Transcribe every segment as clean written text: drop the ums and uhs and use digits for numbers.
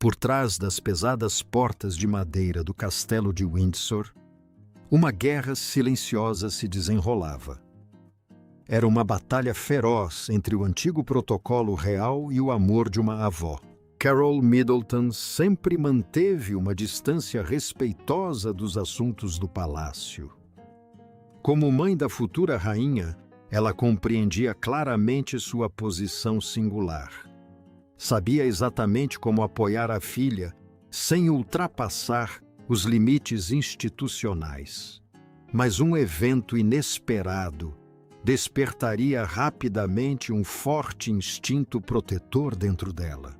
Por trás das pesadas portas de madeira do castelo de Windsor, uma guerra silenciosa se desenrolava. Era uma batalha feroz entre o antigo protocolo real e o amor de uma avó. Carol Middleton sempre manteve uma distância respeitosa dos assuntos do palácio. Como mãe da futura rainha, ela compreendia claramente sua posição singular. Sabia exatamente como apoiar a filha sem ultrapassar os limites institucionais. Mas um evento inesperado despertaria rapidamente um forte instinto protetor dentro dela.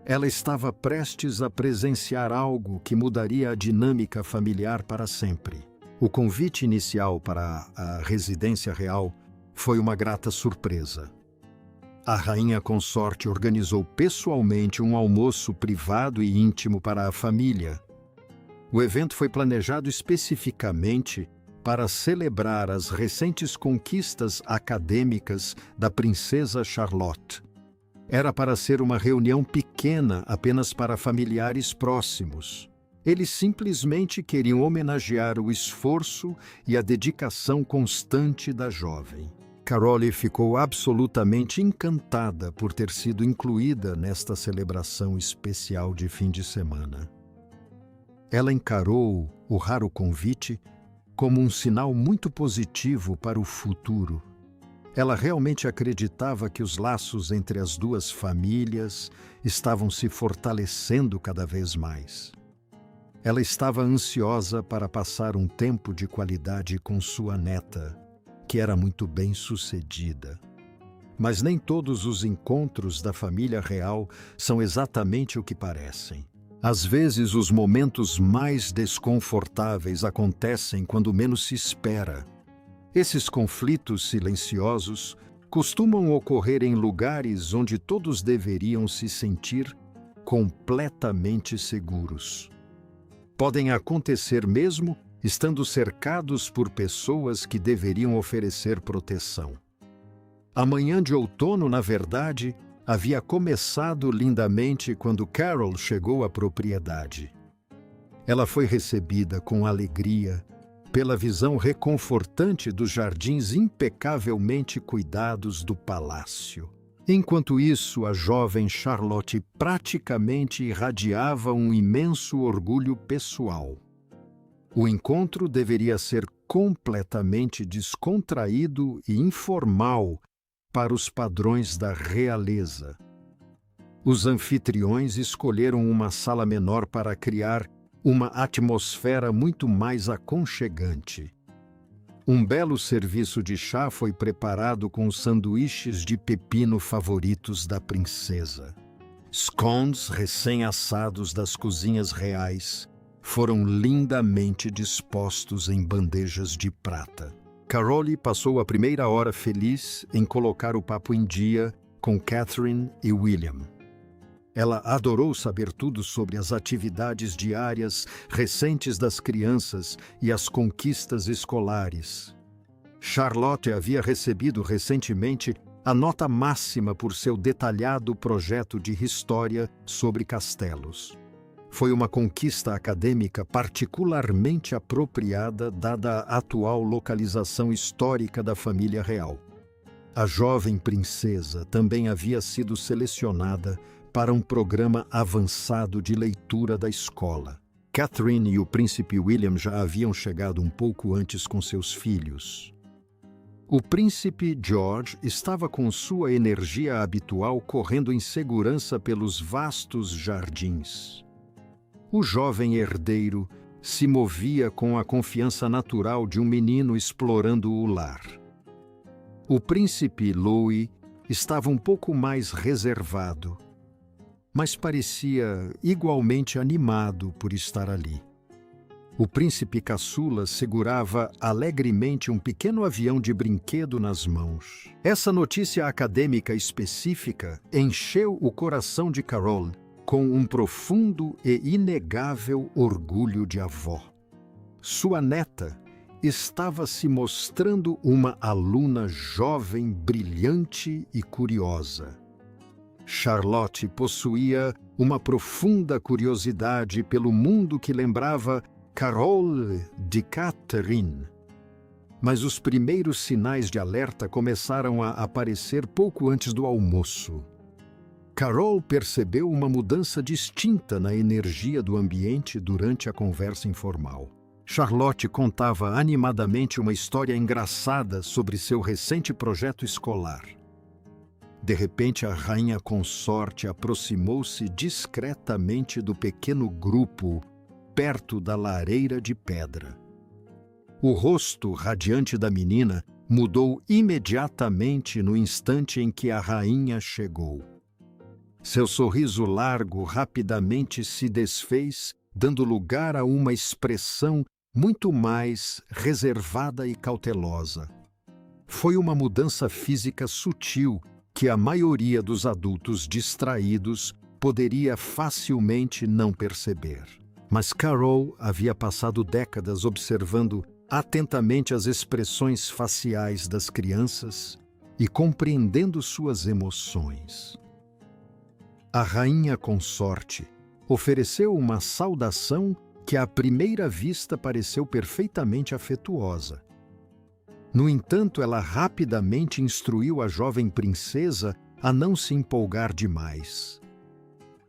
Ela estava prestes a presenciar algo que mudaria a dinâmica familiar para sempre. O convite inicial para a residência real foi uma grata surpresa. A rainha consorte organizou pessoalmente um almoço privado e íntimo para a família. O evento foi planejado especificamente para celebrar as recentes conquistas acadêmicas da princesa Charlotte. Era para ser uma reunião pequena apenas para familiares próximos. Eles simplesmente queriam homenagear o esforço e a dedicação constante da jovem. Carol ficou absolutamente encantada por ter sido incluída nesta celebração especial de fim de semana. Ela encarou o raro convite como um sinal muito positivo para o futuro. Ela realmente acreditava que os laços entre as duas famílias estavam se fortalecendo cada vez mais. Ela estava ansiosa para passar um tempo de qualidade com sua neta, que era muito bem-sucedida. Mas nem todos os encontros da família real são exatamente o que parecem. Às vezes, os momentos mais desconfortáveis acontecem quando menos se espera. Esses conflitos silenciosos costumam ocorrer em lugares onde todos deveriam se sentir completamente seguros. Podem acontecer mesmo estando cercados por pessoas que deveriam oferecer proteção. A manhã de outono, na verdade, havia começado lindamente quando Carol chegou à propriedade. Ela foi recebida com alegria pela visão reconfortante dos jardins impecavelmente cuidados do palácio. Enquanto isso, a jovem Charlotte praticamente irradiava um imenso orgulho pessoal. O encontro deveria ser completamente descontraído e informal para os padrões da realeza. Os anfitriões escolheram uma sala menor para criar uma atmosfera muito mais aconchegante. Um belo serviço de chá foi preparado com os sanduíches de pepino favoritos da princesa. Scones recém-assados das cozinhas reais foram lindamente dispostos em bandejas de prata. Carol passou a primeira hora feliz em colocar o papo em dia com Catherine e William. Ela adorou saber tudo sobre as atividades diárias recentes das crianças e as conquistas escolares. Charlotte havia recebido recentemente a nota máxima por seu detalhado projeto de história sobre castelos. Foi uma conquista acadêmica particularmente apropriada dada a atual localização histórica da família real. A jovem princesa também havia sido selecionada para um programa avançado de leitura da escola. Catherine e o príncipe William já haviam chegado um pouco antes com seus filhos. O príncipe George estava com sua energia habitual correndo em segurança pelos vastos jardins. O jovem herdeiro se movia com a confiança natural de um menino explorando o lar. O príncipe Louis estava um pouco mais reservado, mas parecia igualmente animado por estar ali. O príncipe caçula segurava alegremente um pequeno avião de brinquedo nas mãos. Essa notícia acadêmica específica encheu o coração de Carol com um profundo e inegável orgulho de avó. Sua neta estava se mostrando uma aluna jovem, brilhante e curiosa. Charlotte possuía uma profunda curiosidade pelo mundo que lembrava Carole de Catherine. Mas os primeiros sinais de alerta começaram a aparecer pouco antes do almoço. Carole percebeu uma mudança distinta na energia do ambiente durante a conversa informal. Charlotte contava animadamente uma história engraçada sobre seu recente projeto escolar. De repente, a rainha consorte aproximou-se discretamente do pequeno grupo, perto da lareira de pedra. O rosto radiante da menina mudou imediatamente no instante em que a rainha chegou. Seu sorriso largo rapidamente se desfez, dando lugar a uma expressão muito mais reservada e cautelosa. Foi uma mudança física sutil que a maioria dos adultos distraídos poderia facilmente não perceber. Mas Carole havia passado décadas observando atentamente as expressões faciais das crianças e compreendendo suas emoções. A rainha consorte ofereceu uma saudação que à primeira vista pareceu perfeitamente afetuosa. No entanto, ela rapidamente instruiu a jovem princesa a não se empolgar demais.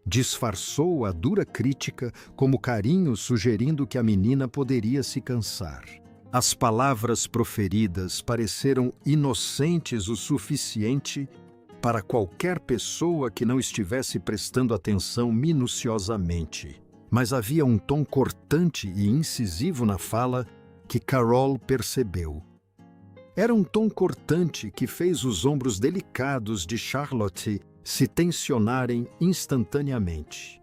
Disfarçou a dura crítica como carinho, sugerindo que a menina poderia se cansar. As palavras proferidas pareceram inocentes o suficiente para qualquer pessoa que não estivesse prestando atenção minuciosamente. Mas havia um tom cortante e incisivo na fala que Carole percebeu. Era um tom cortante que fez os ombros delicados de Charlotte se tensionarem instantaneamente.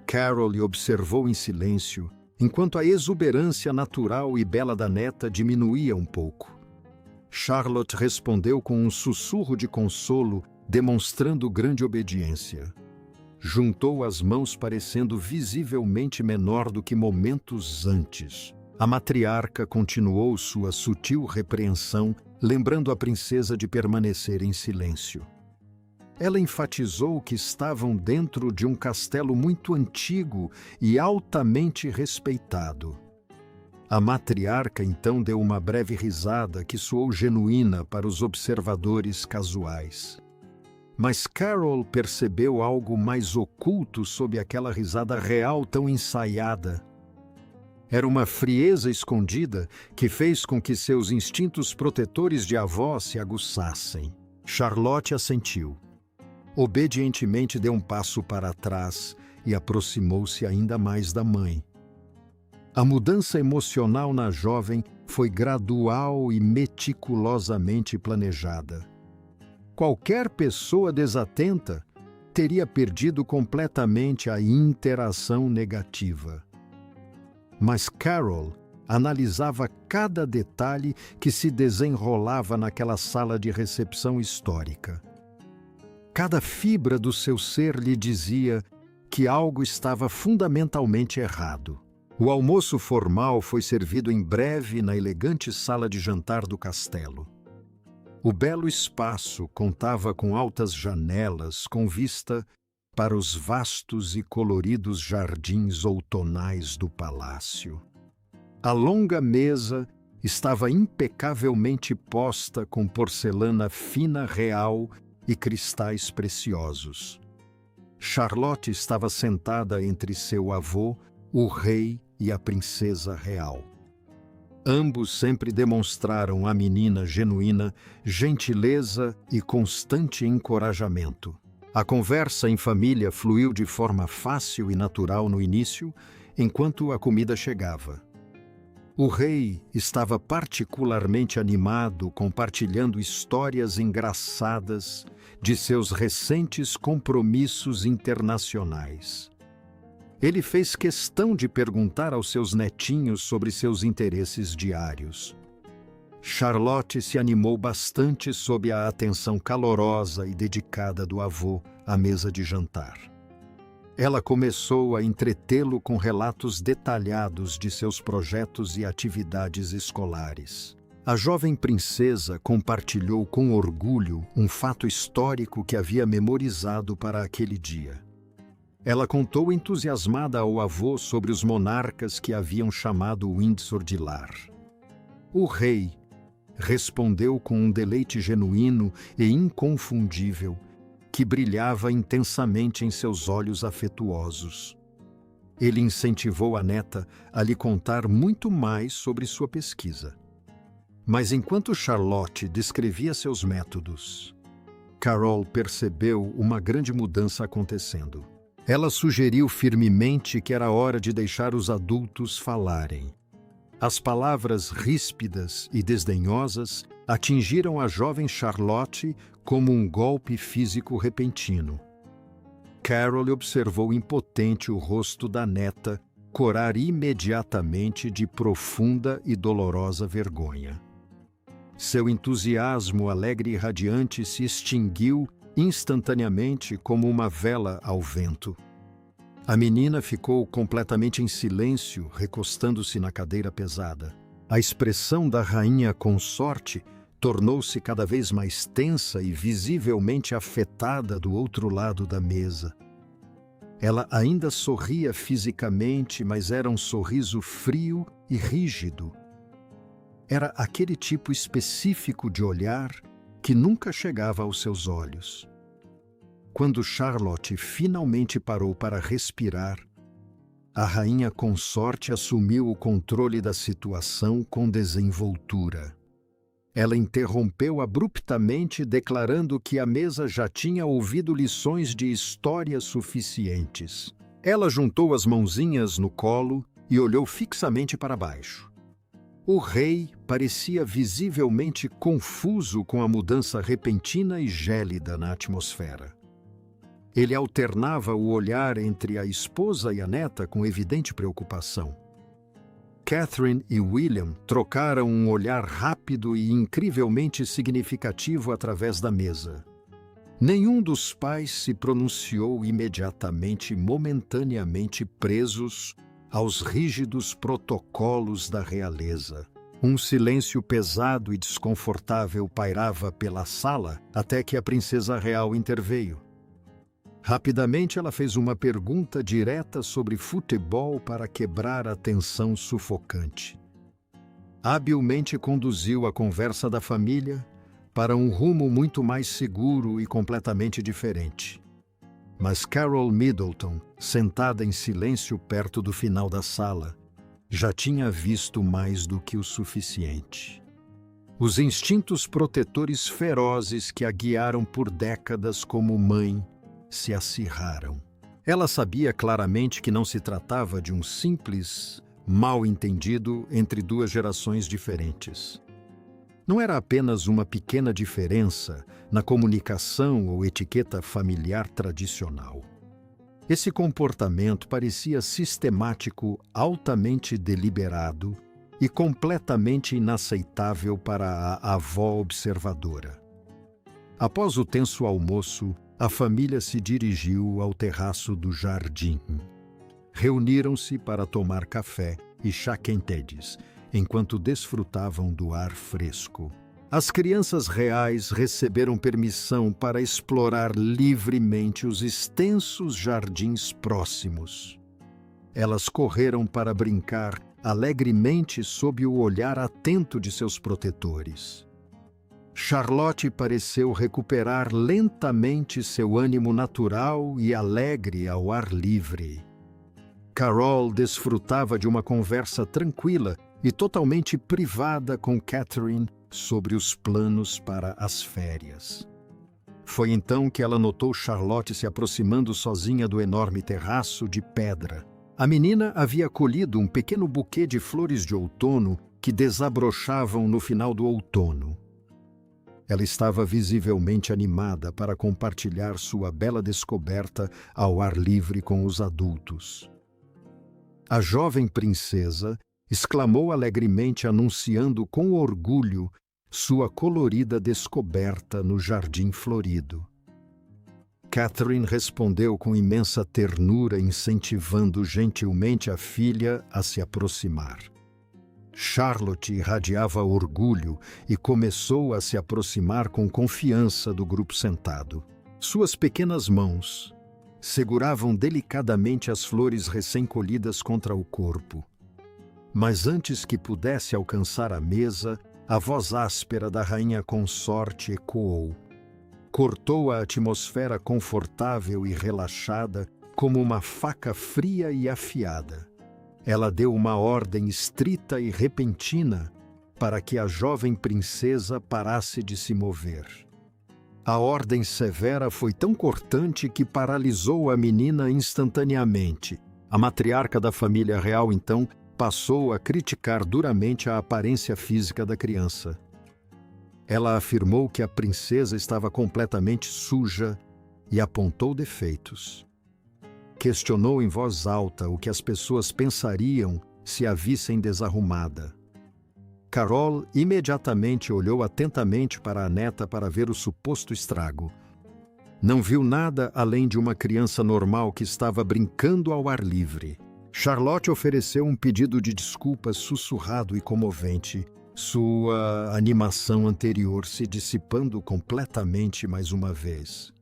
Carole observou em silêncio, enquanto a exuberância natural e bela da neta diminuía um pouco. Charlotte respondeu com um sussurro de consolo, demonstrando grande obediência. Juntou as mãos parecendo visivelmente menor do que momentos antes. A matriarca continuou sua sutil repreensão, lembrando a princesa de permanecer em silêncio. Ela enfatizou que estavam dentro de um castelo muito antigo e altamente respeitado. A matriarca então deu uma breve risada que soou genuína para os observadores casuais. Mas Carole percebeu algo mais oculto sob aquela risada real tão ensaiada. Era uma frieza escondida que fez com que seus instintos protetores de avó se aguçassem. Charlotte assentiu. Obedientemente deu um passo para trás e aproximou-se ainda mais da mãe. A mudança emocional na jovem foi gradual e meticulosamente planejada. Qualquer pessoa desatenta teria perdido completamente a interação negativa. Mas Carole analisava cada detalhe que se desenrolava naquela sala de recepção histórica. Cada fibra do seu ser lhe dizia que algo estava fundamentalmente errado. O almoço formal foi servido em breve na elegante sala de jantar do castelo. O belo espaço contava com altas janelas com vista para os vastos e coloridos jardins outonais do palácio. A longa mesa estava impecavelmente posta com porcelana fina real e cristais preciosos. Charlotte estava sentada entre seu avô, o rei e a princesa real. Ambos sempre demonstraram à menina genuína gentileza e constante encorajamento. A conversa em família fluiu de forma fácil e natural no início, enquanto a comida chegava. O rei estava particularmente animado, compartilhando histórias engraçadas de seus recentes compromissos internacionais. Ele fez questão de perguntar aos seus netinhos sobre seus interesses diários. Charlotte se animou bastante sob a atenção calorosa e dedicada do avô à mesa de jantar. Ela começou a entretê-lo com relatos detalhados de seus projetos e atividades escolares. A jovem princesa compartilhou com orgulho um fato histórico que havia memorizado para aquele dia. Ela contou entusiasmada ao avô sobre os monarcas que haviam chamado Windsor de lar. O rei respondeu com um deleite genuíno e inconfundível, que brilhava intensamente em seus olhos afetuosos. Ele incentivou a neta a lhe contar muito mais sobre sua pesquisa. Mas enquanto Charlotte descrevia seus métodos, Carol percebeu uma grande mudança acontecendo. Ela sugeriu firmemente que era hora de deixar os adultos falarem. As palavras ríspidas e desdenhosas atingiram a jovem Charlotte como um golpe físico repentino. Carol observou impotente o rosto da neta corar imediatamente de profunda e dolorosa vergonha. Seu entusiasmo alegre e radiante se extinguiu instantaneamente como uma vela ao vento. A menina ficou completamente em silêncio, recostando-se na cadeira pesada. A expressão da rainha consorte tornou-se cada vez mais tensa e visivelmente afetada do outro lado da mesa. Ela ainda sorria fisicamente, mas era um sorriso frio e rígido. Era aquele tipo específico de olhar que nunca chegava aos seus olhos. Quando Charlotte finalmente parou para respirar, a rainha consorte assumiu o controle da situação com desenvoltura. Ela interrompeu abruptamente, declarando que a mesa já tinha ouvido lições de história suficientes. Ela juntou as mãozinhas no colo e olhou fixamente para baixo. O rei parecia visivelmente confuso com a mudança repentina e gélida na atmosfera. Ele alternava o olhar entre a esposa e a neta com evidente preocupação. Catherine e William trocaram um olhar rápido e incrivelmente significativo através da mesa. Nenhum dos pais se pronunciou imediatamente, momentaneamente presos aos rígidos protocolos da realeza. Um silêncio pesado e desconfortável pairava pela sala até que a princesa real interveio. Rapidamente ela fez uma pergunta direta sobre futebol para quebrar a tensão sufocante. Habilmente conduziu a conversa da família para um rumo muito mais seguro e completamente diferente. Mas Carol Middleton, sentada em silêncio perto do final da sala, já tinha visto mais do que o suficiente. Os instintos protetores ferozes que a guiaram por décadas como mãe se acirraram. Ela sabia claramente que não se tratava de um simples mal-entendido entre duas gerações diferentes. Não era apenas uma pequena diferença na comunicação ou etiqueta familiar tradicional. Esse comportamento parecia sistemático, altamente deliberado e completamente inaceitável para a avó observadora. Após o tenso almoço, a família se dirigiu ao terraço do jardim. Reuniram-se para tomar café e chá quentedes, enquanto desfrutavam do ar fresco. As crianças reais receberam permissão para explorar livremente os extensos jardins próximos. Elas correram para brincar alegremente sob o olhar atento de seus protetores. Charlotte pareceu recuperar lentamente seu ânimo natural e alegre ao ar livre. Carol desfrutava de uma conversa tranquila e totalmente privada com Catherine sobre os planos para as férias. Foi então que ela notou Charlotte se aproximando sozinha do enorme terraço de pedra. A menina havia colhido um pequeno buquê de flores de outono que desabrochavam no final do outono. Ela estava visivelmente animada para compartilhar sua bela descoberta ao ar livre com os adultos. A jovem princesa exclamou alegremente, anunciando com orgulho sua colorida descoberta no jardim florido. Catherine respondeu com imensa ternura, incentivando gentilmente a filha a se aproximar. Charlotte irradiava orgulho e começou a se aproximar com confiança do grupo sentado. Suas pequenas mãos seguravam delicadamente as flores recém-colhidas contra o corpo. Mas antes que pudesse alcançar a mesa, a voz áspera da rainha consorte ecoou. Cortou a atmosfera confortável e relaxada como uma faca fria e afiada. Ela deu uma ordem estrita e repentina para que a jovem princesa parasse de se mover. A ordem severa foi tão cortante que paralisou a menina instantaneamente. A matriarca da família real, então, passou a criticar duramente a aparência física da criança. Ela afirmou que a princesa estava completamente suja e apontou defeitos. Questionou em voz alta o que as pessoas pensariam se a vissem desarrumada. Carol imediatamente olhou atentamente para a neta para ver o suposto estrago. Não viu nada além de uma criança normal que estava brincando ao ar livre. Charlotte ofereceu um pedido de desculpas sussurrado e comovente, sua animação anterior se dissipando completamente mais uma vez.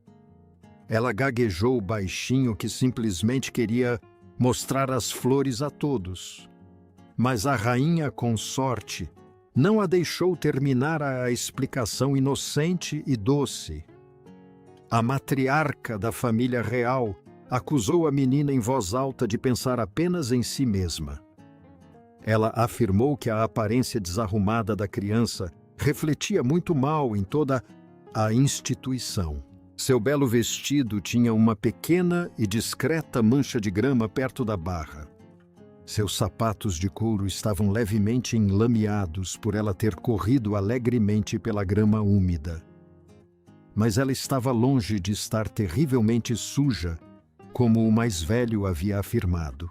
Ela gaguejou baixinho que simplesmente queria mostrar as flores a todos. Mas a rainha consorte não a deixou terminar a explicação inocente e doce. A matriarca da família real acusou a menina em voz alta de pensar apenas em si mesma. Ela afirmou que a aparência desarrumada da criança refletia muito mal em toda a instituição. Seu belo vestido tinha uma pequena e discreta mancha de grama perto da barra. Seus sapatos de couro estavam levemente enlameados por ela ter corrido alegremente pela grama úmida. Mas ela estava longe de estar terrivelmente suja, como o mais velho havia afirmado.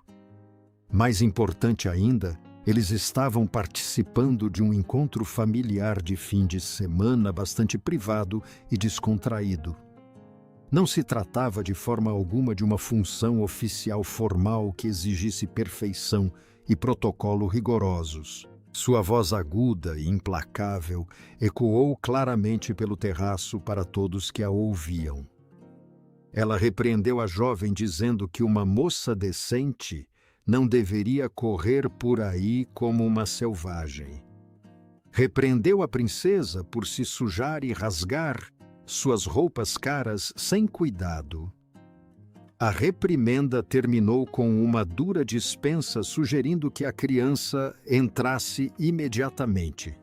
Mais importante ainda, eles estavam participando de um encontro familiar de fim de semana bastante privado e descontraído. Não se tratava de forma alguma de uma função oficial formal que exigisse perfeição e protocolo rigorosos. Sua voz aguda e implacável ecoou claramente pelo terraço para todos que a ouviam. Ela repreendeu a jovem dizendo que uma moça decente não deveria correr por aí como uma selvagem. Repreendeu a princesa por se sujar e rasgar suas roupas caras sem cuidado. A reprimenda terminou com uma dura dispensa sugerindo que a criança entrasse imediatamente.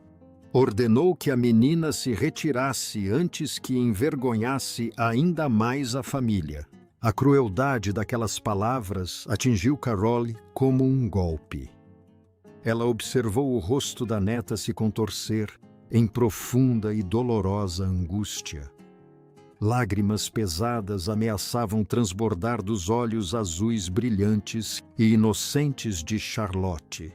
Ordenou que a menina se retirasse antes que envergonhasse ainda mais a família. A crueldade daquelas palavras atingiu Carol como um golpe. Ela observou o rosto da neta se contorcer em profunda e dolorosa angústia. Lágrimas pesadas ameaçavam transbordar dos olhos azuis brilhantes e inocentes de Charlotte.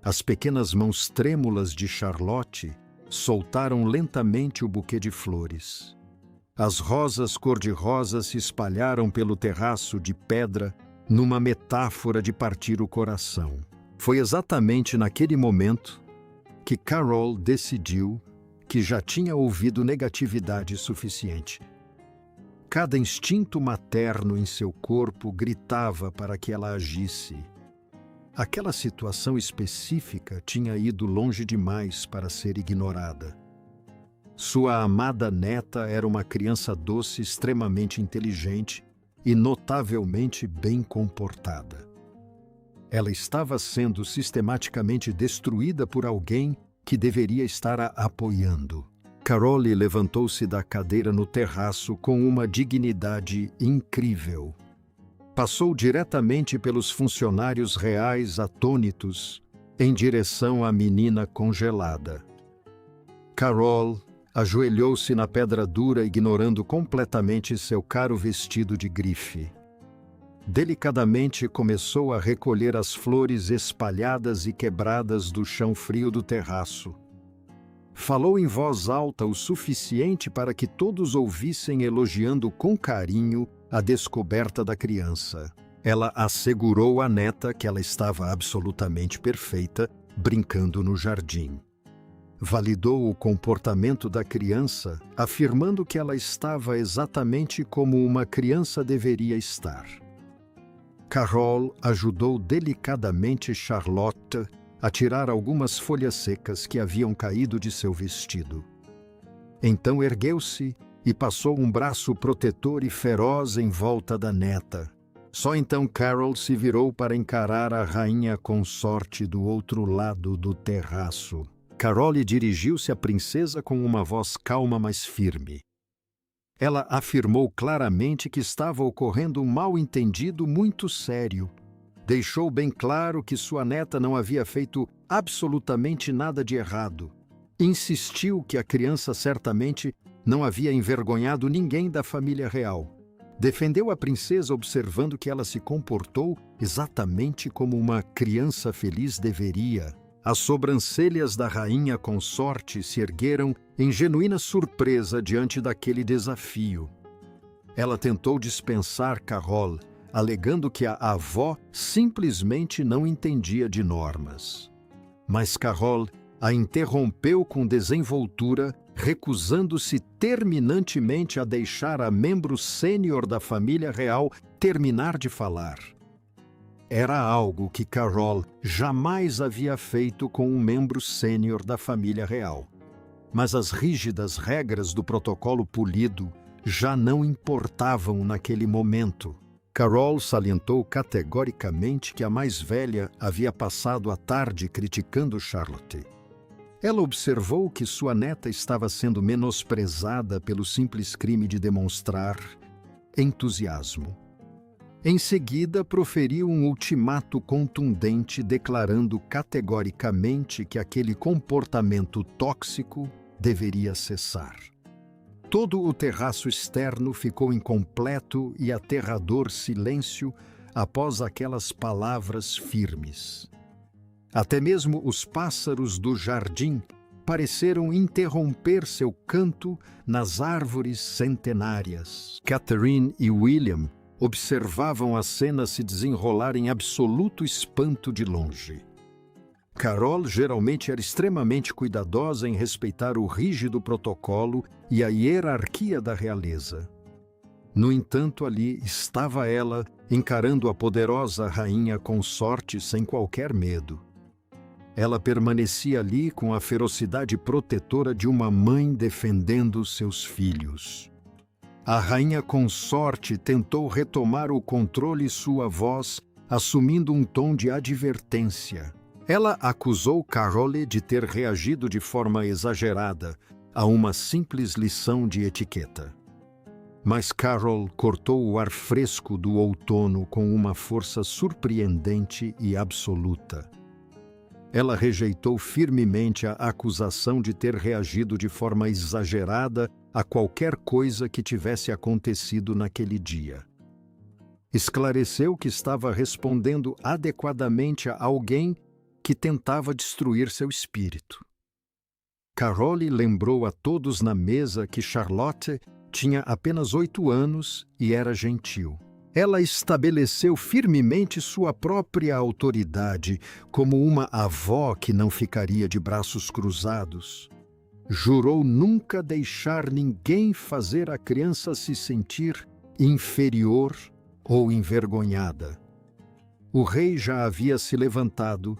As pequenas mãos trêmulas de Charlotte soltaram lentamente o buquê de flores. As rosas cor-de-rosa se espalharam pelo terraço de pedra numa metáfora de partir o coração. Foi exatamente naquele momento que Carol decidiu que já tinha ouvido negatividade suficiente. Cada instinto materno em seu corpo gritava para que ela agisse. Aquela situação específica tinha ido longe demais para ser ignorada. Sua amada neta era uma criança doce, extremamente inteligente e notavelmente bem comportada. Ela estava sendo sistematicamente destruída por alguém que deveria estar a apoiando. Carol levantou-se da cadeira no terraço com uma dignidade incrível. Passou diretamente pelos funcionários reais atônitos em direção à menina congelada. Carol ajoelhou-se na pedra dura, ignorando completamente seu caro vestido de grife. Delicadamente começou a recolher as flores espalhadas e quebradas do chão frio do terraço. Falou em voz alta o suficiente para que todos ouvissem, elogiando com carinho a descoberta da criança. Ela assegurou à neta que ela estava absolutamente perfeita, brincando no jardim. Validou o comportamento da criança, afirmando que ela estava exatamente como uma criança deveria estar. Carol ajudou delicadamente Charlotte a tirar algumas folhas secas que haviam caído de seu vestido. Então ergueu-se e passou um braço protetor e feroz em volta da neta. Só então Carol se virou para encarar a rainha consorte do outro lado do terraço. Carol dirigiu-se à princesa com uma voz calma, mas firme. Ela afirmou claramente que estava ocorrendo um mal-entendido muito sério. Deixou bem claro que sua neta não havia feito absolutamente nada de errado. Insistiu que a criança certamente não havia envergonhado ninguém da família real. Defendeu a princesa observando que ela se comportou exatamente como uma criança feliz deveria. As sobrancelhas da rainha consorte se ergueram em genuína surpresa diante daquele desafio. Ela tentou dispensar Carol, alegando que a avó simplesmente não entendia de normas. Mas Carol a interrompeu com desenvoltura, recusando-se terminantemente a deixar a membro sênior da família real terminar de falar. Era algo que Carol jamais havia feito com um membro sênior da família real. Mas as rígidas regras do protocolo polido já não importavam naquele momento. Carol salientou categoricamente que a mais velha havia passado a tarde criticando Charlotte. Ela observou que sua neta estava sendo menosprezada pelo simples crime de demonstrar entusiasmo. Em seguida, proferiu um ultimato contundente, declarando categoricamente que aquele comportamento tóxico deveria cessar. Todo o terraço externo ficou em completo e aterrador silêncio após aquelas palavras firmes. Até mesmo os pássaros do jardim pareceram interromper seu canto nas árvores centenárias. Catherine e William observavam a cena se desenrolar em absoluto espanto de longe. Carol geralmente era extremamente cuidadosa em respeitar o rígido protocolo e a hierarquia da realeza. No entanto, ali estava ela, encarando a poderosa rainha consorte sem qualquer medo. Ela permanecia ali com a ferocidade protetora de uma mãe defendendo seus filhos. A rainha consorte tentou retomar o controle e sua voz, assumindo um tom de advertência. Ela acusou Carol de ter reagido de forma exagerada a uma simples lição de etiqueta. Mas Carol cortou o ar fresco do outono com uma força surpreendente e absoluta. Ela rejeitou firmemente a acusação de ter reagido de forma exagerada a qualquer coisa que tivesse acontecido naquele dia. Esclareceu que estava respondendo adequadamente a alguém que tentava destruir seu espírito. Carol lembrou a todos na mesa que Charlotte tinha apenas 8 anos e era gentil. Ela estabeleceu firmemente sua própria autoridade como uma avó que não ficaria de braços cruzados. Jurou nunca deixar ninguém fazer a criança se sentir inferior ou envergonhada. O rei já havia se levantado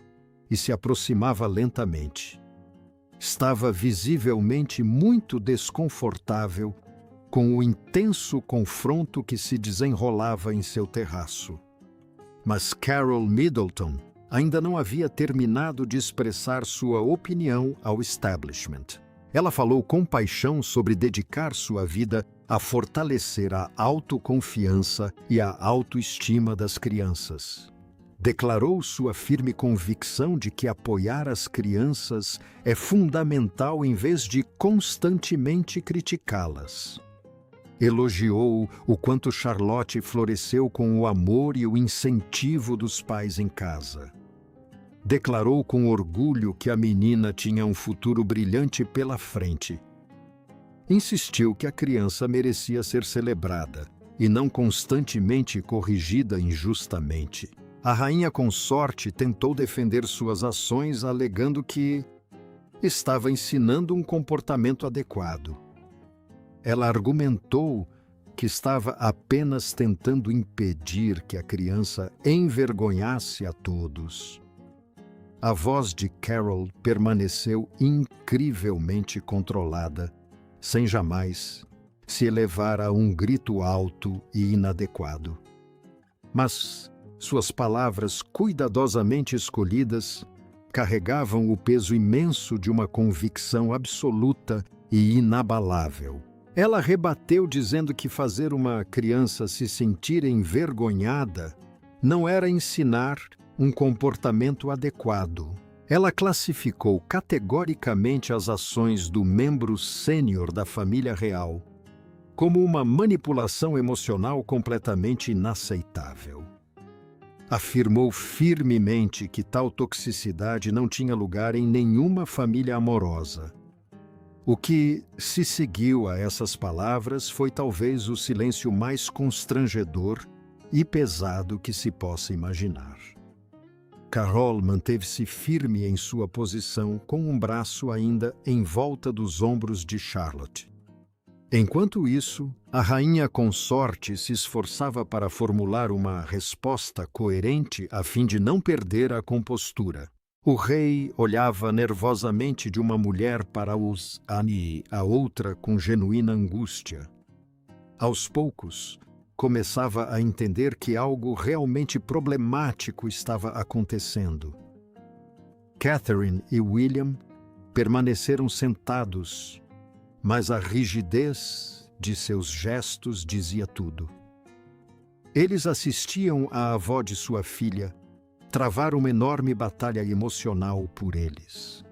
e se aproximava lentamente. Estava visivelmente muito desconfortável com o intenso confronto que se desenrolava em seu terraço. Mas Carol Middleton ainda não havia terminado de expressar sua opinião ao establishment. Ela falou com paixão sobre dedicar sua vida a fortalecer a autoconfiança e a autoestima das crianças. Declarou sua firme convicção de que apoiar as crianças é fundamental em vez de constantemente criticá-las. Elogiou o quanto Charlotte floresceu com o amor e o incentivo dos pais em casa. Declarou com orgulho que a menina tinha um futuro brilhante pela frente. Insistiu que a criança merecia ser celebrada e não constantemente corrigida injustamente. A rainha consorte tentou defender suas ações, alegando que estava ensinando um comportamento adequado. Ela argumentou que estava apenas tentando impedir que a criança envergonhasse a todos. A voz de Carol permaneceu incrivelmente controlada, sem jamais se elevar a um grito alto e inadequado. Mas suas palavras cuidadosamente escolhidas carregavam o peso imenso de uma convicção absoluta e inabalável. Ela rebateu dizendo que fazer uma criança se sentir envergonhada não era ensinar um comportamento adequado. Ela classificou categoricamente as ações do membro sênior da família real como uma manipulação emocional completamente inaceitável. Afirmou firmemente que tal toxicidade não tinha lugar em nenhuma família amorosa. O que se seguiu a essas palavras foi talvez o silêncio mais constrangedor e pesado que se possa imaginar. Carol manteve-se firme em sua posição, com um braço ainda em volta dos ombros de Charlotte. Enquanto isso, a rainha consorte se esforçava para formular uma resposta coerente a fim de não perder a compostura. O rei olhava nervosamente de uma mulher para os Annie, a outra com genuína angústia. Aos poucos, começava a entender que algo realmente problemático estava acontecendo. Catherine e William permaneceram sentados, mas a rigidez de seus gestos dizia tudo. Eles assistiam à avó de sua filha travar uma enorme batalha emocional por eles.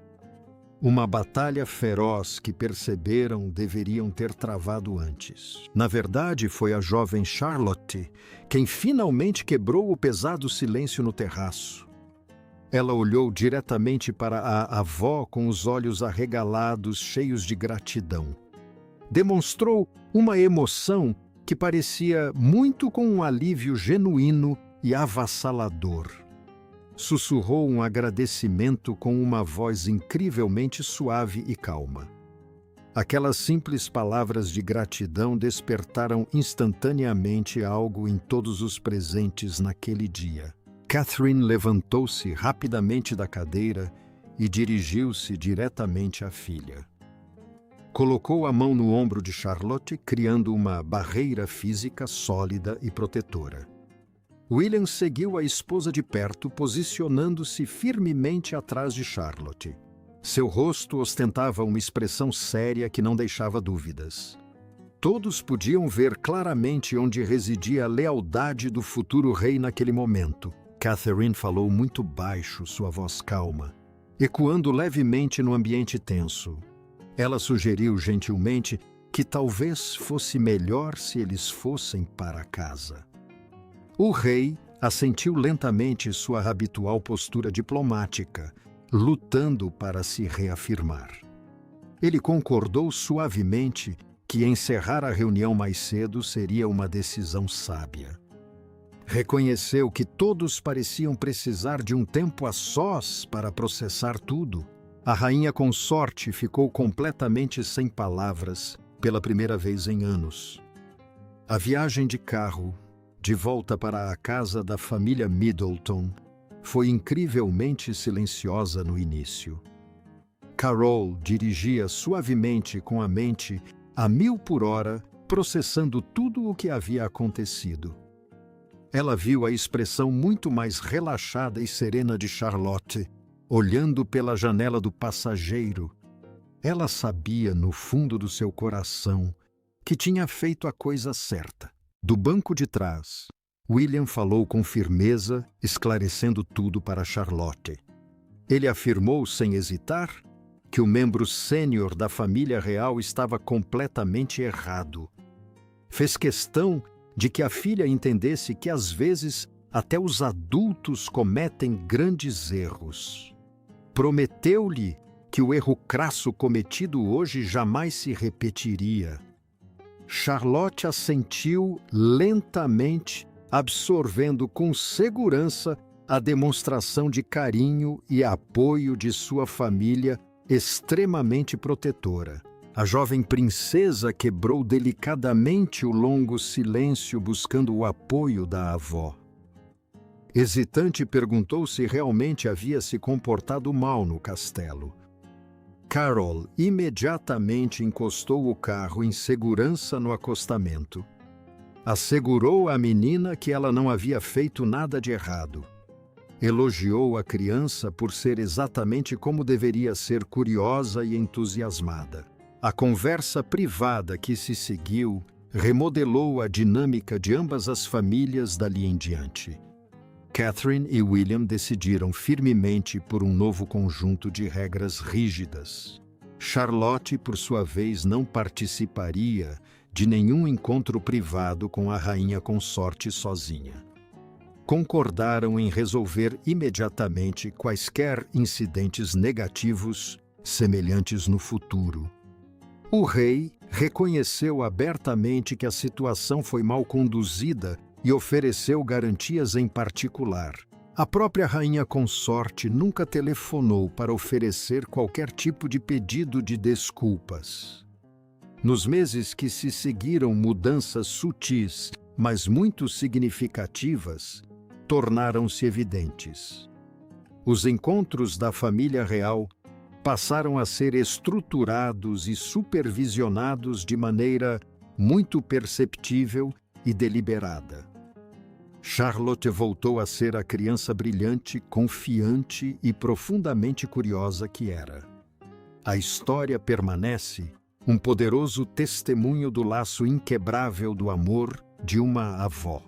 Uma batalha feroz que perceberam deveriam ter travado antes. Na verdade, foi a jovem Charlotte quem finalmente quebrou o pesado silêncio no terraço. Ela olhou diretamente para a avó com os olhos arregalados, cheios de gratidão. Demonstrou uma emoção que parecia muito com um alívio genuíno e avassalador. Sussurrou um agradecimento com uma voz incrivelmente suave e calma. Aquelas simples palavras de gratidão despertaram instantaneamente algo em todos os presentes naquele dia. Catherine levantou-se rapidamente da cadeira e dirigiu-se diretamente à filha. Colocou a mão no ombro de Charlotte, criando uma barreira física sólida e protetora. William seguiu a esposa de perto, posicionando-se firmemente atrás de Charlotte. Seu rosto ostentava uma expressão séria que não deixava dúvidas. Todos podiam ver claramente onde residia a lealdade do futuro rei naquele momento. Catherine falou muito baixo, sua voz calma, ecoando levemente no ambiente tenso. Ela sugeriu gentilmente que talvez fosse melhor se eles fossem para casa. O rei assentiu lentamente sua habitual postura diplomática, lutando para se reafirmar. Ele concordou suavemente que encerrar a reunião mais cedo seria uma decisão sábia. Reconheceu que todos pareciam precisar de um tempo a sós para processar tudo. A rainha consorte ficou completamente sem palavras pela primeira vez em anos. A viagem de carro de volta para a casa da família Middleton foi incrivelmente silenciosa no início. Carol dirigia suavemente com a mente a 1000 por hora, processando tudo o que havia acontecido. Ela viu a expressão muito mais relaxada e serena de Charlotte, olhando pela janela do passageiro. Ela sabia, no fundo do seu coração, que tinha feito a coisa certa. Do banco de trás, William falou com firmeza, esclarecendo tudo para Charlotte. Ele afirmou sem hesitar que o membro sênior da família real estava completamente errado. Fez questão de que a filha entendesse que, às vezes, até os adultos cometem grandes erros. Prometeu-lhe que o erro crasso cometido hoje jamais se repetiria. Charlotte assentiu lentamente, absorvendo com segurança a demonstração de carinho e apoio de sua família extremamente protetora. A jovem princesa quebrou delicadamente o longo silêncio buscando o apoio da avó. Hesitante, perguntou se realmente havia se comportado mal no castelo. Carol imediatamente encostou o carro em segurança no acostamento. Assegurou à menina que ela não havia feito nada de errado. Elogiou a criança por ser exatamente como deveria ser, curiosa e entusiasmada. A conversa privada que se seguiu remodelou a dinâmica de ambas as famílias dali em diante. Catherine e William decidiram firmemente por um novo conjunto de regras rígidas. Charlotte, por sua vez, não participaria de nenhum encontro privado com a rainha consorte sozinha. Concordaram em resolver imediatamente quaisquer incidentes negativos semelhantes no futuro. O rei reconheceu abertamente que a situação foi mal conduzida e ofereceu garantias em particular. A própria rainha consorte nunca telefonou para oferecer qualquer tipo de pedido de desculpas. Nos meses que se seguiram, mudanças sutis, mas muito significativas, tornaram-se evidentes. Os encontros da família real passaram a ser estruturados e supervisionados de maneira muito perceptível e deliberada. Charlotte voltou a ser a criança brilhante, confiante e profundamente curiosa que era. A história permanece um poderoso testemunho do laço inquebrável do amor de uma avó.